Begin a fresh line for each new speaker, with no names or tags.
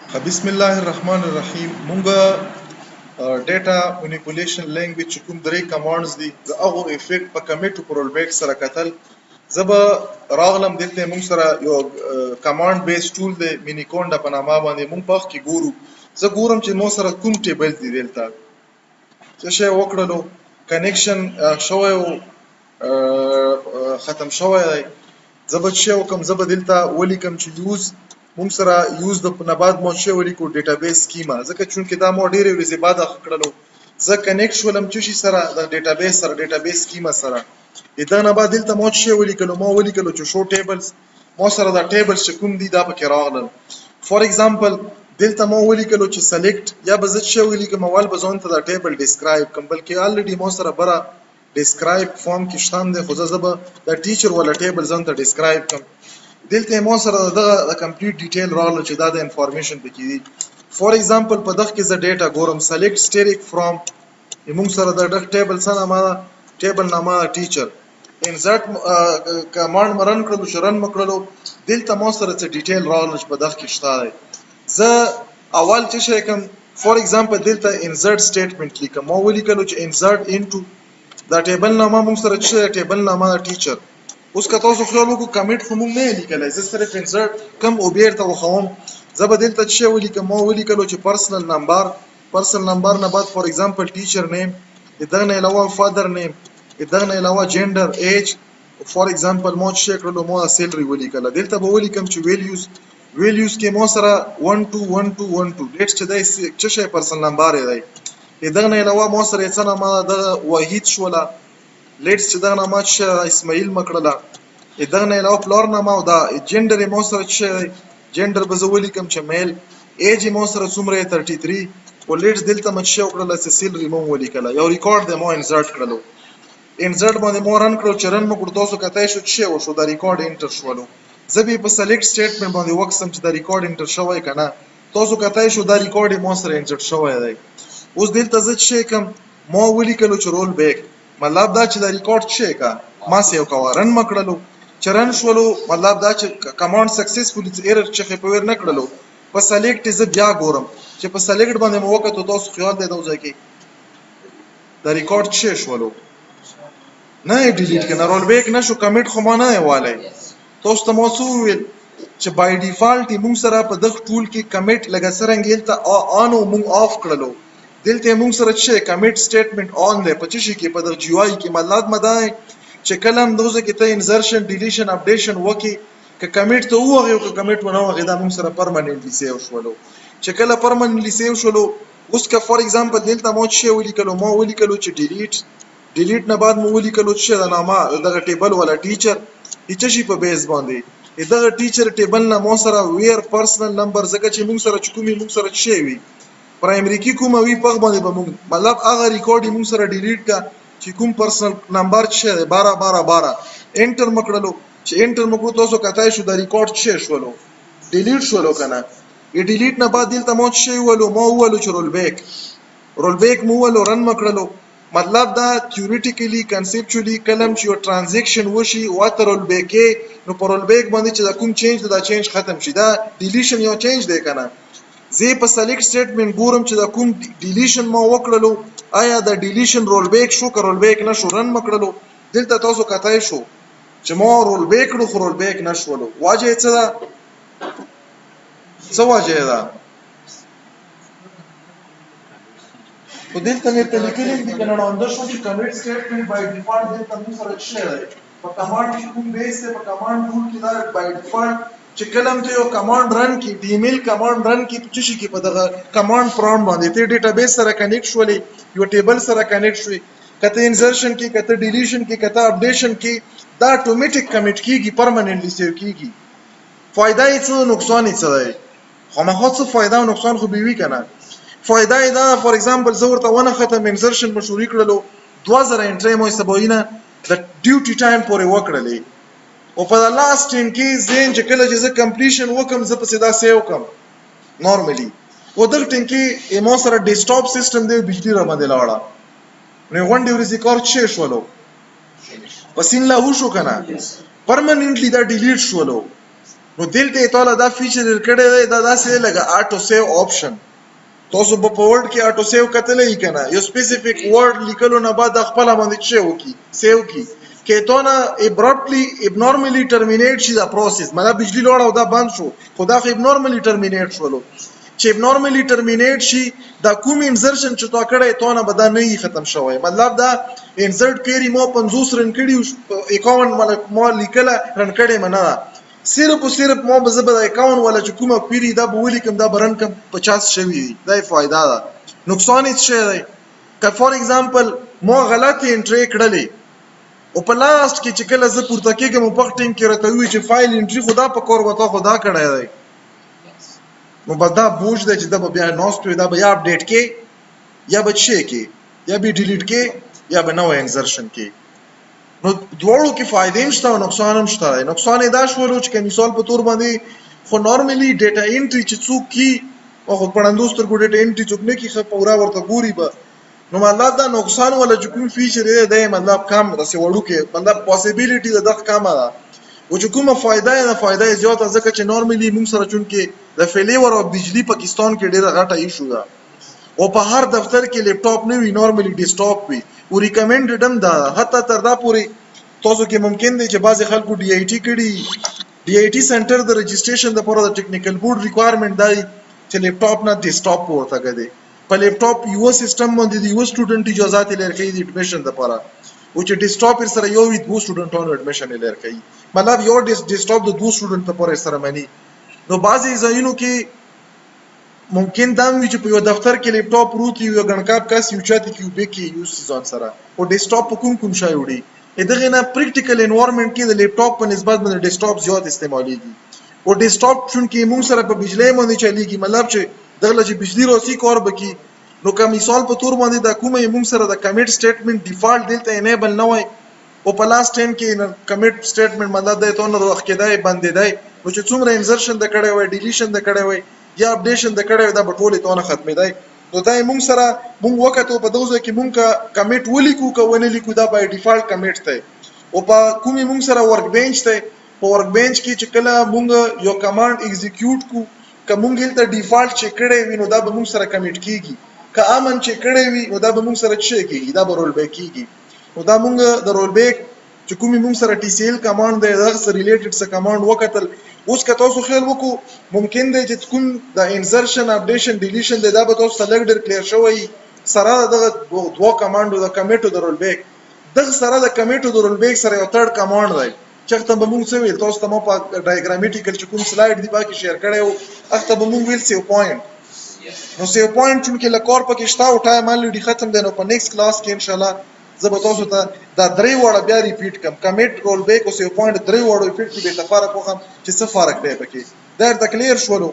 بسم الله الرحمن الرحیم مونږ ډیټا منیپولیشن لینګویج چې کوم درې کمانډز دي د هغو افیکټ په کمیټ او رولبیک سره کتل. زه به راغلم دلته مونږ سره یو کمانډ بیس ټول دی مینیکونډا په نامه باندې مونږ په کې ګورو. زه ګورم چې مو سره کوم ټیبل دی دلته څه شی وکړلو کنیکشن شوی او ختم شوی دی. زه به چې وکم زه به دلته ولیکم چې یوز مونږ سره یوز د نه بعد مو چې ولیکو ډیټابیس سکیما ځکه چې دا مو ډېرې ورځې بعد کړلو. زه کنیکټ شولم چې سره د ډیټابیس سره ډیټابیس سکیما سره دا نه بعد دلته مو چې ولیکلو چې شو ټیبلز مو سره دا ټیبلز چې کوم دي دا پکې راغلل. فور ایگزامپل دلته مو ولیکلو چې سلیکټ یا به زه چې ولیکم اول به ځون ته دا ټیبل ډیسکرایب کوم بلکې الریډي مو سره بره ډیسکرایب فارم کې شتان دی خو زه به دا ټیچر ولا ټیبل ځون ته ډیسکرایب کوم. دلته مو سره د کمپلیټ ډیټیل راغله چې دا د انفارمیشن پکې دي. فور ایگزامپل په دغه کې زه ډیټا ګورم سلیکټ سټیریک فرام موږ سره د ټیبل سره نامه ټیبل نامه ټیچر انسرټ کمانډ مرن کړلو چې رن مکړلو دلته مو سره څه ډیټیل راغله چې په دغه کې شته. زه اول چې شي کوم فور ایگزامپل دلته انسرټ سټیټمنټ لیکم مو ولیکلو چې انسرټ انټو دا ټیبل نامه موږ سره چې ټیبل نامه ټیچر. اوس که تاسو خیال وکړو کمیټ خو موږ نه لیکلی زه صرف انسرټ کم او بیرته وښوم. زه به دلته چې ولیکم مو ولیکلو چې پرسنل نمبر نه بعد فور ایگزامپل ټیچر نیم دغه نه علاوه فادر نیم دغه نه علاوه جنډر ایج فور ایگزامپل مو چې کړلو مو سیلری ولیکله. دلته به ولیکم چې ویلیوز کې مو سره 121212 ډیټ چې دی چې شی پرسنل نمبر دی دغه نه علاوه مو سره څه نامه د وحید شوله لیټس چې دغه نامه چې اسماعیل مکړله دغه نه علاوه پلار نامه او دا جنډر یې مو سره چې جنډر به زه ولیکم چې میل ایج یې مو سره څومره 33 او لیټس دلته مو چې وکړله چې سیلري مو ولیکله یو ریکارډ دی مو انسرټ کړلو. انسرټ باندې مو رن کړو چې رن مو کړو تاسو کتای شو چې وشو دا ریکارډ انټر شولو. زه به په سلیکټ سټیټمنټ باندې وکسم چې دا ریکارډ انټر شوی که نه تاسو کتای شو دا ریکارډ یې مو سره انسرټ شوی دی. اوس دلته زه چې کوم مو ولیکلو چې رول بیک مطلب دا چې دا ریکارډ چې کا ما سیو کا رن مکړلو چې رن شولو مطلب دا چې کمانډ سکسسفولي ایرر چې په ور نه کړلو په سلیکټ زه بیا ګورم چې په سلیکټ باندې مو وکړو تاسو خیال دی دا ځکه دا ریکارډ چې شولو نه ډیلیټ کنه رول بیک نشو کمیټ خو ما نه والي تاسو ته مو ویل چې بای ډیفالت موږ سره په دغه ټول کې کمیټ لګا سرنګیل ته آن او موږ آف کړلو. دلته موږ سره چې کمیټ سټیټمنټ آن دی په چی کې په د جی واي کې مطلب مدای چې کلم دوزه کې ته انسرشن ډیلیشن اپډیشن وکي ک کمیټ ته وغه او ک کمیټ ونه وغه دا موږ سره پرمننټلی سیو شولو چې کله پرمننټلی سیو شولو. اوس که فور ایگزامپل دلته مو چې ولیکلو چې ډیلیټ نه بعد مو ولیکلو چې دا نامه دغه ټیبل ولا ټیچر چې شي په بیس باندې دغه ټیچر ټیبل نه مو سره ویر پرسنل نمبر زګه چې موږ سره چکومي موږ سره شي وي پرایمری کې کومه وی په باندې به موږ مطلب هغه ریکارډ موږ سره ډیلیټ کا چې کوم پرسنل نمبر چې 12 انټر مکړلو چې انټر مکړو تاسو کتای شو د ریکارډ چې شولو ډیلیټ شولو کنه ی ډیلیټ نه بعد دلته مو چې ولو چې رول بیک مو ولو رن مکړلو مطلب دا تیوریټیکلی کنسپچولی کلم چې یو ټرانزیکشن وشي واته رول بیک نو پر رول بیک باندې چې دا کوم چینج دا چینج ختم شي دا ډیلیشن یو چینج دی کنه. زه په سلیکټ سټیټمنټ ګورم چې دا کوم ډیلیشن ما وکړلو آیا دا ډیلیشن رول بیک شو که رول بیک نشو رن مکړلو دلته تاسو کتای شو چې ما رول بیک کړو خو رول بیک نشولو واجه څه ده څه واجه ده خو دلته مې ته لیکلي دي کنه نو شو چې کمیټ سټیټمنټ بای ډیفالت دلته موږ سره شي په کمانډ کې کوم بیس ته په کمانډ ټول کې دا بای ډیفالت چې کلم ته یو کمانډ رن کی ډی میل کمانډ رن کی چې شي کې په دغه کمانډ پرام باندې ته ډیټابیس سره کنیکټ شولې یو ټیبل سره کنیکټ شوی کته انسرشن کې کته ډیلیشن کې کته اپډیشن کې دا اتوماتیک کمیټ کیږي پرمننټلی سیو کیږي. فائدہ یې څه نقصان یې څه دی خو ما هڅه فائدہ او نقصان خو به وی کنه. فائدہ یې دا فور ایگزامپل زه ورته ونه ختم انسرشن مشوري کړلو 2000 انټری مو سبوینه د ډیوټي ټایم پورې وکړلې او په لاست ټیم کې زین چې کله چې زه کمپلیشن وکم زه په سیدا سیو کم نورمالي او دغه ټیم کې مو سره ډیسکټاپ سیستم دی بجلی را باندې لاړه نو غونډې ورځې کار چې شولو پسین لا هو شو کنه پرمننټلی دا ډیلیټ شولو نو دلته تعالی دا فیچر کړی دی دا داسې لکه آټو سیو آپشن تاسو په ورډ کې آټو سیو کتلې کنه یو سپیسیفیک ورډ لیکلو نه بعد خپل باندې څه وکي سیو کی کېتونه ابرپټلی ابنورملی ټرمینیټ شي دا پروسس مطلب بجلی لوړ او دا بند شو خدا خو ابنورملی ټرمینیټ شولو چې ابنورملی ټرمینیټ شي دا کوم انزرشن چې تا کړی تونه به دا نه ختم شوی مطلب دا انسرټ کیری مو 50 رن کړي 51 ملک مو لیکله رن کړي منه صرف او صرف مو به زبر 51 ولا چې کومه پیری دا به ولیکم دا برن کم 50 شوی دا فائدہ ده نقصان هیڅ شی دی که فور ایگزامپل مو غلطی انټری کړلې او په لاست کې چې کله زه پورته کېږم په وخت ټیم کې راته وی چې فایل انټری خدا په کور وته خدا کړای دی نو بدا بوج دی چې دا بیا نوست دا بیا اپډیټ کې یا به شي کې یا به ډیلیټ کې یا به نو انزرشن کې نو دوړو کې فائدې مشته او نقصان هم شته نقصان دا شولو چې مثال په تور باندې خو نورمالي ډیټا انټری چې څوک کی او خو پړندوستر کو ډیټا انټری څوک نه کی خو پورا ورته ګوري به نو مطلب دا نقصان ولا چې کوم فیچر دی مطلب کم رسې وړو کې مطلب پوسیبিলিټي د دغه کم ده او چې کومه فائدہ نه فائدہ زیاته ځکه چې نورمالي موږ سره چون کې د فیلیور او بجلی پاکستان کې ډیره غټه ایشو ده او په هر دفتر کې لیپټاپ نه وي نورمالي ډیسکټاپ وي او ریکمندډ هم ده حتی تر دا پوري تاسو کې ممکن دی چې بعضی خلکو ډي آی ټي کړي ډي آی ټي سنټر د رجسټریشن لپاره د ټیکنیکل بورډ ریکوایرمنت دی چې لیپټاپ نه ډیسکټاپ ورته کړي په لیپټاپ یو سیستم باندې د یو سټوډنټ اجازه لري د اډمیشن لپاره او چې ډیسکټاپ سره یو وي دوه سټوډنټانو اډمیشن لري مطلب یو ډیسکټاپ د دوه سټوډنټ لپاره سره مانی نو بعضی ځایونو کې ممکن دا وي چې په یو دفتر کې لیپټاپ پروت یو غنکاپ کس یو چاته کې کې یو سیزون سره او ډیسکټاپ په کوم شای وړي دغه نه پریکټیکل انوایرنمنت کې د لیپټاپ په نسبت باندې ډیسکټاپ زیات استعماليږي او ډیسکټاپ چون کې موږ سره په بجلی باندې چلیږي مطلب چې دغه چې بجلی روسي کار بکی نو که مثال په تور باندې دا کومه موږ سره د کمیټ سټیټمنټ ډیفالت دلته انیبل نه وای او په لاست ټایم کې کمیټ سټیټمنټ مطلب د تون روخ کېدای باندې دی نو چې څومره انزرشن د کړه وای ډیلیشن د کړه وای یا اپډیشن د کړه دا بټولې تونه ختمې دی نو دا موږ سره موږ وخت په دوزه کې موږ کمیټ ولیکو که ونه لیکو دا بای ډیفالت کمیټ ته او په کومي موږ سره ورک بنچ ته په ورک بنچ کې چې کله موږ یو کمانډ ایگزیکیوټ کو که موږ دلته ډیفالت چې کړه وي نو دا به موږ سره کمیټ کیږي که امن چې کړه وي نو دا به موږ سره چې کیږي دا به رول بیک کیږي نو دا موږ د رول بیک چې کومي موږ سره ټي سی ال کمانډ دی دغه سره ریلیټډ څه کمانډ وکتل اوس که تاسو خیال وکړو ممکن دی چې کوم د انزرشن اپډیشن ډیلیشن دی دا به تاسو سره ډیر کلیر شوی سره دغه دوه کمانډو د کمیټو د رول بیک دغه سره د کمیټو د رول بیک سره یو تھرد کمانډ دی چې ته به موږ څه ویل تاسو ته مو په ډایګرامیټیکل چې کوم سلایډ دی باقي شیر کړو اخته به موږ ویل سیو پوینټ نو سیو پوینټ چې لکور پکې شتا او ټایم الډی ختم دی نو په نیکست کلاس کې ان شاء الله زه به تاسو ته دا درې وړه بیا ریپیټ کوم کمیټ رول بیک او سیو پوینټ درې وړو ریپیټ کې به فرق وخم چې څه فرق دی پکې دا د کلیر شولو